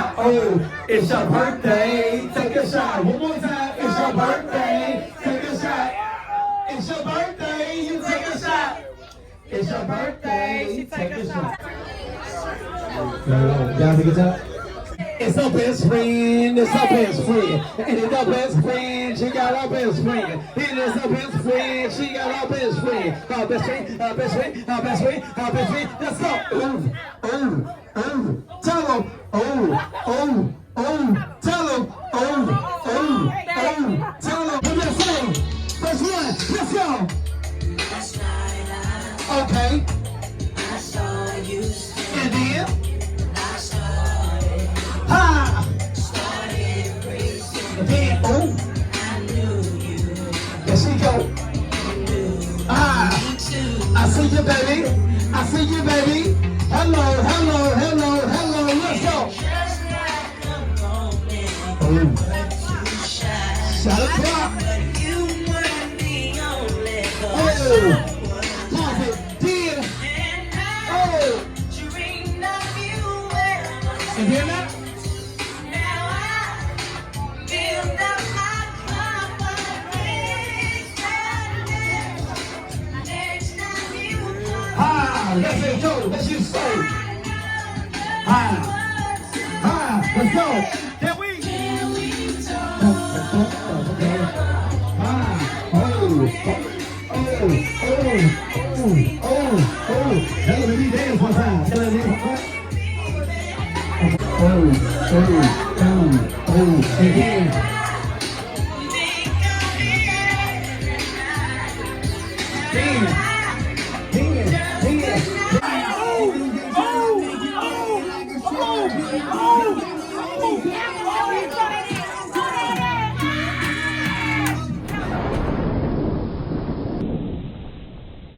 shot. Oh, it's your birthday. Take a shot. One more time. It's your birthday. Take a shot. It's your birthday. You take a shot. It's your birthday. She take a shot. Y'all take a shot. It's her best friend, it's her best friend. And it's her best friend, she got her best friend. It is her best friend, she got her best friend. Her best friend, her best friend, her best friend, her best friend. Let's go. Ooh, ooh, ooh. Tell them. Ooh, ooh, ooh. Tell them. Ooh, ooh, ooh. Tell them. What you say? First one, let's go. Okay. And then? Ha! And then, oh, there she go. Ah, I see you, baby. I see you, baby. Hello, hello, hello, hello. Let's go. Oh, shut up, clock. Oh, pause it. Did. Oh. And then that. Let's it go. Let's just say. Let's go. Can we? Let me dance one time. Again.